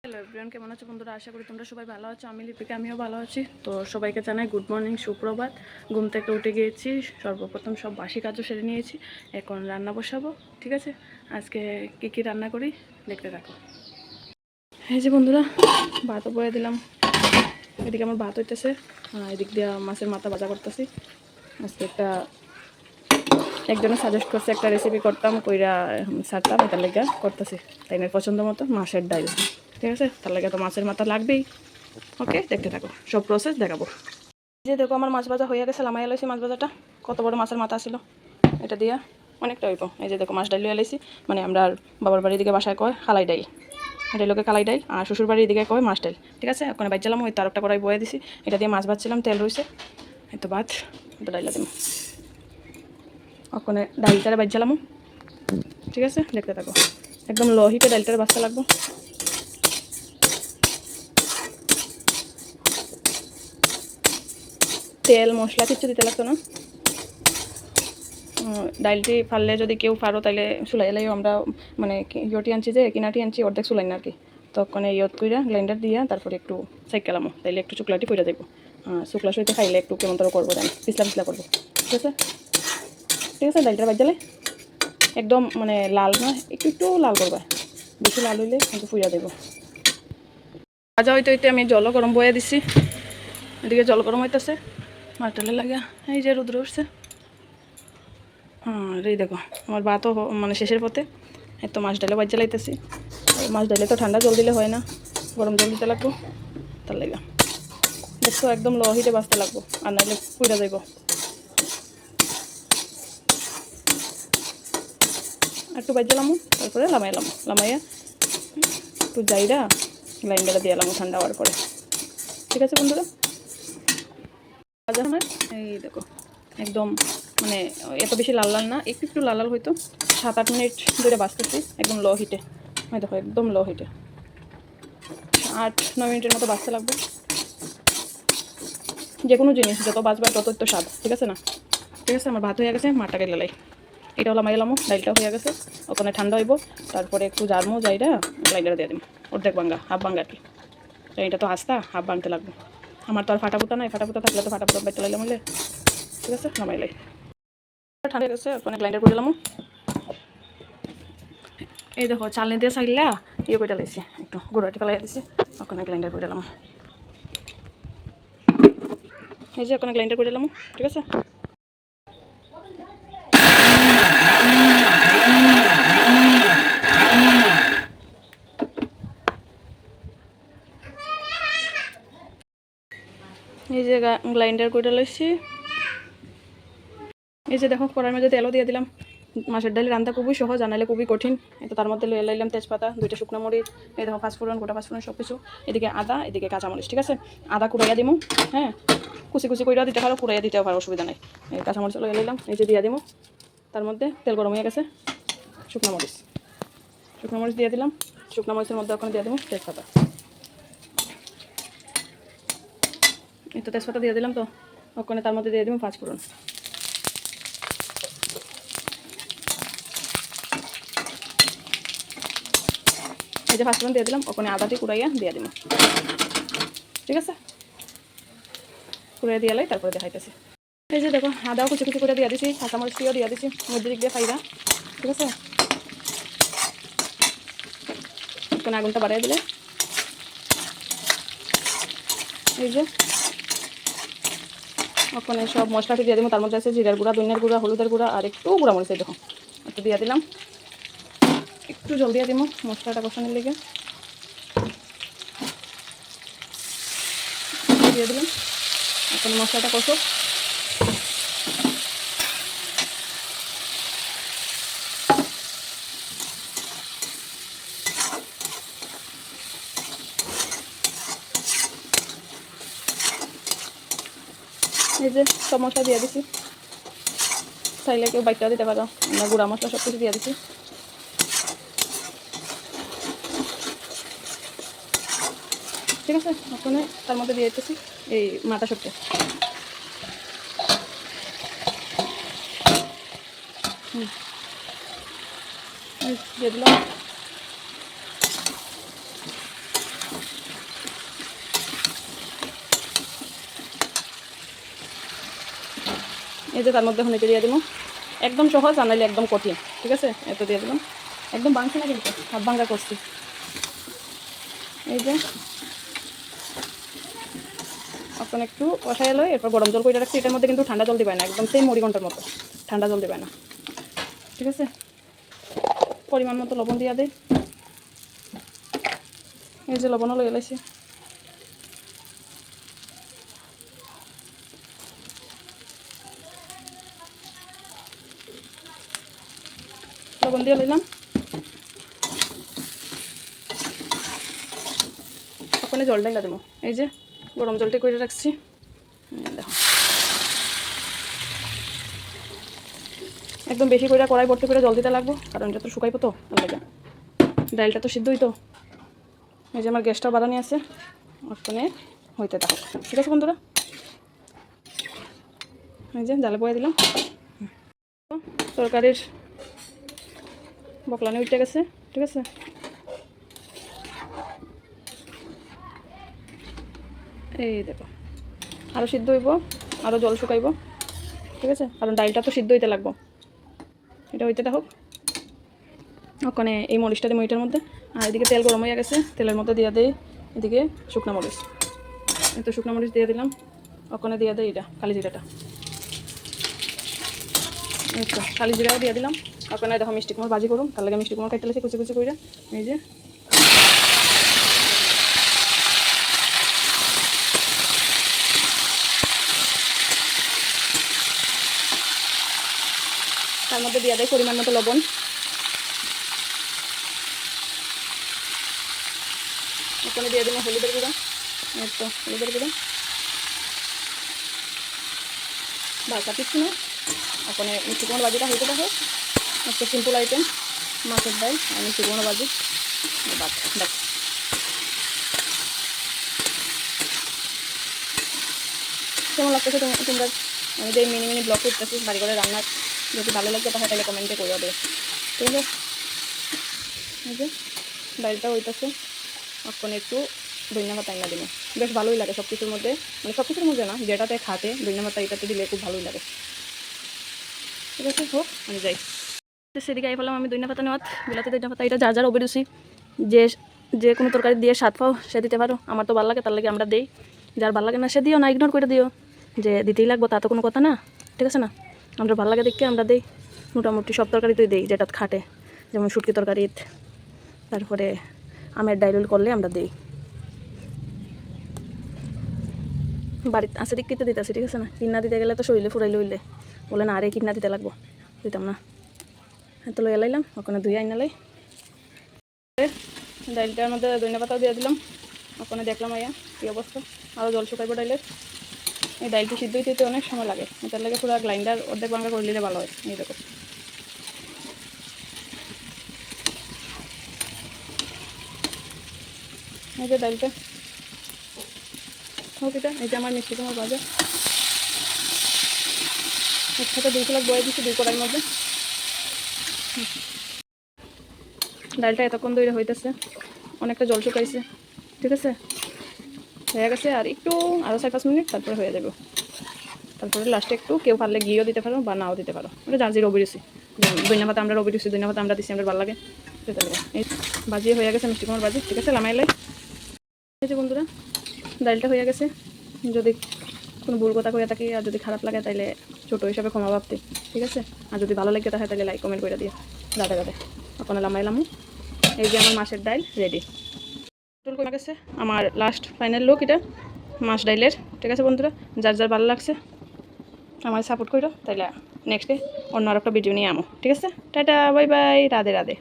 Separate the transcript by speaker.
Speaker 1: Hello everyone, কেমন আছো বন্ধুরা? আশা করি তোমরা সবাই ভালো আছো। আমি লিপিকা, আমিও ভালো আছি। তো সবাইকে জানাই গুড মর্নিং, সুপ্রভাত। ঘুম থেকে উঠে গিয়েছি, সর্বপ্রথম সব বাসি কাজও সেরে নিয়েছি। এখন রান্না বসাবো। ঠিক আছে, আজকে কী কী রান্না করি দেখতে থাকো। এই যে বন্ধুরা, ভাতও বয়ে দিলাম। এদিকে আমার ভাত হইতেছে, এদিক দিয়ে মাছের মাথা ভাজা করতেছি। আজকে একজনে সাজেস্ট করছে একটা রেসিপি করতাম, কইরা সারতাম, এটার লেগে করতেছি। তাই না, পছন্দ মতো মাছের ডাল। ঠিক আছে, তার লাগে তো মাছের মাথা লাগবেই। ওকে, দেখতে থাকো, সব প্রসেস দেখাবো। যে দেখো, আমার মাছ ভাজা হয়ে গেছে। লামাই এলাইছি মাছ ভাজাটা। কত বড় মাছের মাথা ছিল, এটা দিয়া অনেকটা হইব। এই যে দেখো, মাছ ডাইল এলাইছি। মানে আমরা বাবার বাড়ির দিকে বাসায় কয় খালাই ডাইল, এটা লোকে কালাই ডাইল, আর শ্বশুর বাড়ির দিকে কয় মাছ ডাইল। ঠিক আছে, ওখানে বাইজালাম, ওই তার একটা কড়াই বয়ে দিছি। এটা দিয়ে মাছ ভাজছিলাম, তেল রয়েছে। এই তো ভাত, এটা ডাইলা দিম। ওখানে ডাইলটারে বাইজালাম। ঠিক আছে, দেখতে থাকো। একদম লো হিটে ডাইলটারে বাঁচতে লাগবো। তেল মশলা কিচ্ছু দিতে লাগতো না। ডাইলটি ফাললে যদি কেউ পারো তাহলে চুলাই এলাইও। আমরা মানে ইয়টি আনছি, যে কিনাটি আনছি, অর্ধেক চুলাই না আর কি। তখন ইয়ত কইরা গ্রাইন্ডার দিয়া তারপরে একটু সাইকেলামো, তাইলে একটু চুকলাটি কইরা যাবো। শুকলা সইতে খাইলে একটু কেমন ধরো করবো, জানি পিছলা পিছলা করবো। ঠিক আছে, ঠিক আছে। ডাইলটা বাজালে একদম মানে লাল না, একটু একটু লাল করবা। বেশি লাল হইলে কিন্তু ফুইয়া দেবো। ভাজা হইতে হইতে আমি জলও গরম বয়ে দিছি। এদিকে জল গরম হইতেছে, মাছ ডালে লাগে। এই যে রুদ্র উঠছে। এই দেখো, আমার ভাতও মানে শেষের পথে। এত মাছ ডালে বাজ্যা লাইতেছি। মাছ ডালে তো ঠান্ডা জল দিলে হয় না, গরম জল দিতে লাগবো। তার লাগে দেখছো, একদম লো হিটে বাঁচতে লাগবো, আর নাইলে পুড়ে যাইব। একটু বাজ্যালাম, তারপরে লামাইয়া একটু যাইরা গ্রাইন্ডারে দিয়ে এলাম ঠান্ডা হওয়ার পরে। ঠিক আছে বন্ধুরা, এই দেখো একদম মানে এত বেশি লাল লাল না, একটু একটু লাল লাল হইতো। 7-8 মিনিট ধরে বাঁচতেছি একদম লো হিটে। ওই দেখো, একদম লো হিটে 8-9 মিনিটের মতো বাঁচতে লাগবে। যে কোনো জিনিস যত বাঁচবে তত তো স্বাদ। ঠিক আছে না? ঠিক আছে, আমার ভাত হয়ে গেছে, মাঠটাকে গেলাই। এটা হলো মাইলামো, ডাইলটা হয়ে গেছে। ওখানে ঠান্ডা হইব, তারপরে একটু জারমো যাইরা গ্রাইন্ডারে দিয়ে দিম। অর্ধেক ভাঙ্গা, হাফ ভাঙ্গা আর কি। এটা তো হাসতা, হাফ ভাঙতে লাগবে। আমার তো আর ফাটাফুটা নাই, ফাটাফুটা থাকলে তো ফাটাফুটা বাইতে লাইলাম হইলে। ঠিক আছে, নামাইলাই। ঠান্ডা গেছে, ওখানে গ্রাইন্ডার করে দিলাম। এই দেখো, চালনি দিয়ে চাইলা ইয়ে করে লাইছি, একটু গুঁড়াটি ফেলাই দিছি। ওখানে গ্রাইন্ডার করে দিলাম। এই যে ওখানে গ্রাইন্ডার করে দিলাম। ঠিক আছে, এই যে গ্রাইন্ডার করে লাইছি। এই যে দেখো, কড়াইয়ের মধ্যে তেলও দিয়ে দিলাম। মাছের ডালি রান্না খুবই সহজ, জানাইলে খুবই কঠিন। তো তার মধ্যে লইয়ে লাইলাম তেজপাতা, 2টা শুকনো মরিচ, এই দেখো পাঁচফোড়ন, গোটা পাঁচফোড়ন সব কিছু। এদিকে আদা, এদিকে কাঁচামরিচ। ঠিক আছে, আদা কুড়াইয়া দিমু। হ্যাঁ, কুচি কুচি কইরা দিতে পারো, কুড়াইয়া দিতেও পারো, অসুবিধা নাই। এই কাঁচামরিচ লইয়ে লাইলাম, এই যে দিয়ে দিমু। তার মধ্যে তেল গরম হয়ে গেছে, শুকনো মরিচ দিয়ে দিলাম। শুকনো মরিচের মধ্যে ওখানে দিয়ে দিমু তেজপাতা। এই তো তেজপাতা দিয়ে দিলাম, তো ওখানে তার মধ্যে দিয়ে দিমু পাঁচফোড়ন। এই যে পাঁচফোড়ন দিয়ে দিলাম, ওখানে আদাটি কুড়াইয়া দিয়ে দিলাম। ঠিক আছে, কুড়াইয়া দিয়ে লাই, তারপরে দেখাইতেছি। এই যে দেখো, আদাও কুচি কুচি করে দিয়ে দিছি, কাঁচামরিচটিও দিয়ে দিছি, মধ্যে দিক দিয়ে খাইরা। ঠিক আছে, ওখানে আগুনটা বাড়াই দিলে এই যে ওখানে সব মশলাটি দিয়ে দিব। তার মধ্যে আছে জিরার গুঁড়া, ধনিয়ার গুঁড়া, হলুদের গুঁড়া, আর একটু গুঁড়া মরিচ। দেখো, একটু দিয়ে দিলাম। একটু জল দিয়ে দিব মশলাটা কষানোর লেগে। দিয়ে দিলাম, এখন মশলাটা কষো। এই যে সব মশলা দিয়ে দিছি, চাইলে কেউ বাইকটাও দিতে পারো। আমরা গুঁড়া মশলা সব কিছু দিয়ে দিছি। ঠিক আছে, ওখানে তার মধ্যে দিয়ে দিতেছি এই মাথা শুটকে। দিয়ে দিলাম। এই যে তার মধ্যে এখন এটা দিয়ে দিব, একদম সহজ আনাইলে একদম কঠিন, ঠিক আছে। এত দিয়ে দিলাম, একদম ভাঙছি না কিন্তু, হাত ভাঙা করছি। এই যে এখন একটু কষাই এলো, এরপর গরম জল করে রাখছি। এটার মধ্যে কিন্তু ঠান্ডা জল দিবে না, একদম সেই মুড়ি ঘন্টার মতো ঠান্ডা জল দিবে না, ঠিক আছে। পরিমাণ মতো লবণ দিয়ে দেয়, এই যে লবণও লয়ে এলাইছি। লবণ দিয়ে লইলাম, ওখানে জল ডাইলা দেবো। এই যে গরম জলটা করে রাখছি, দেখো একদম বেশি করে কড়াই ভর্তি করে জল দিতে লাগবো, কারণ যত শুকাইবো তো লাগে, ডালটা তো সিদ্ধই তো। এই যে আমার গ্যাসটা বাড়ানি আছে, ওখানে হইতে থাকো, ঠিক আছে বন্ধুরা। এই যে জালে বয়ে দিলাম, তরকারির বকলানি উঠে গেছে, ঠিক আছে। এই দেখো আরও সিদ্ধ হইব, আরও জল শুকাইব, ঠিক আছে, কারণ ডালটা তো সিদ্ধ হইতে লাগবো। এটা হইতে থাকুক, ওখানে এই মরিচটা দিই মরিচের মধ্যে। আর এদিকে তেল গরম হয়ে গেছে, তেলের মধ্যে দিয়ে দেই এদিকে শুকনো মরিচ, এই তো শুকনো মরিচ দিয়ে দিলাম। ওখানে দিয়ে দেয় এটা কালি জিরাটা, এই তো কালি জিরাও দিয়ে দিলাম। ওখানে দেখো মিষ্টি কুমড় ভাজি করুন, তার লাগে মিষ্টি কুমড় কাটতে লাগছে কুচি কুচি করে। এই যে তার মধ্যে দিয়ে দেয় পরিমাণ মতো লবণ, ওখানে দিয়ে দিলাম হলুদের গুঁড়ো, এই তো হলুদের গুঁড়ো ভাজা কিছু না। ওখানে মিষ্টি কুমড় ভাজিটা হইতে থাকে, একটা সিম্পল আইটেম, মাছের ডাল আর মিষ্টি কুমড়ো ভাজি, বাদ বাদ। কেমন লাগতেছে তোমরা আমি যে মিনি মিনি ব্লগ করতেছি বাড়ি করে রান্নার, যদি ভালো লাগবে তাহলে কমেন্টে করে দেবে, ঠিক আছে। এই যে ডালটা হইতেছে, এখন একটু ধনিয়া পাতা এনে দিন, বেশ ভালোই লাগে সব কিছুর মধ্যে, মানে সব কিছুর মধ্যে না, যেটাতে খাতে ধনিয়া পাতা এটাতে দিলে খুব ভালোই লাগে, ঠিক আছে। হোক আমি যাই, সেদিকে আই ফেলাম আমি ধনিয়া পাতা নেওয়াত, বিলাতে ধনিয়া পাতা এটা যার যার অভিরুচি, যে যে কোনো তরকারি দিয়ে স্বাদ পাও সে দিতে পারো, আমার তো ভালো লাগে তার লাগে আমরা দিই, যার ভালো লাগে না সে দিও না, ইগনোর করে দিও, যে দিতেই লাগবো তা তো কোনো কথা না, ঠিক আছে না। আমরা ভালো লাগে দেখে আমরা দিই, মোটামুটি সব তরকারিতেই দিই যেটা খাটে, যেমন শুটকি তরকারিত, তারপরে আমের ডাইল করলে আমরা দিই, বাড়িতে আছে দিক কিনতে দিতে আছে, ঠিক আছে না। কিনা দিতে গেলে তো শরীরে ফুরাইলে হইলে বলে না আরে কিনা দিতে লাগবো, দিতাম না। এত লই এলাইলাম, ওখানে ধুয়ে আইনালাই ডাইলটার মধ্যে ধনিয়া পাতাও দিয়ে দিলাম। ওখানে দেখলাম আইয়া কী অবস্থা, আরও জল শুকাইবো ডাইলের। এই ডাইলটি সিদ্ধ হইতে অনেক সময় লাগে, এটার লাগে পুরো গ্রাইন্ডার অর্ধেক ভাঙা করে দিলে ভালো হয়। এই দেখো এই যে ডাইলটা হোক, এটা এই যে আমার মিষ্টি কুমড় ভাজা একসাথে 2 লাখ বয়ে দিচ্ছি 2 কড়াইয়ের মধ্যে। ডালটা এতক্ষণ ধরে হইতেছে, অনেকটা জল শুকাইছে, ঠিক আছে, হয়ে গেছে। আর একটু আরও 4-5 মিনিট তারপরে হয়ে যাবে। তারপরে লাস্টে একটু কেউ পারলে ঘিও দিতে পারো বা নাও দিতে পারো, ওটা যার যে অভিরুচি। ধনিয়া পাতা আমরা অভিরুচি, ধনিয়া পাতা আমরা দিচ্ছি, আমাদের ভালো লাগে। এই ভাজি হয়ে গেছে মিষ্টি কুমড় ভাজি, ঠিক আছে, লামাইলাই। এই যে বন্ধুরা ডালটা হয়ে গেছে, যদি কোনো ভুল কথা কইয়া থাকি আর যদি খারাপ লাগে তাহলে ছোটো হিসাবে ক্ষমা ভাবতে, ঠিক আছে। আর যদি ভালো লাগে তাহলে লাইক কমেন্ট করে দিও, রাধে রাধে। আপনার লামাইলাম, এই যে আমার মাছের ডাল রেডি কমে গেছে, আমার লাস্ট ফাইনাল লুক এটা মাছ ডাইলের, ঠিক আছে বন্ধুরা। যার যার ভালো লাগছে আমার সাপোর্ট করো, তাইলে নেক্সটে অন্য আর একটা ভিডিও নিয়ে আমো, ঠিক আছে। Tata bye bye, Radhe Radhe.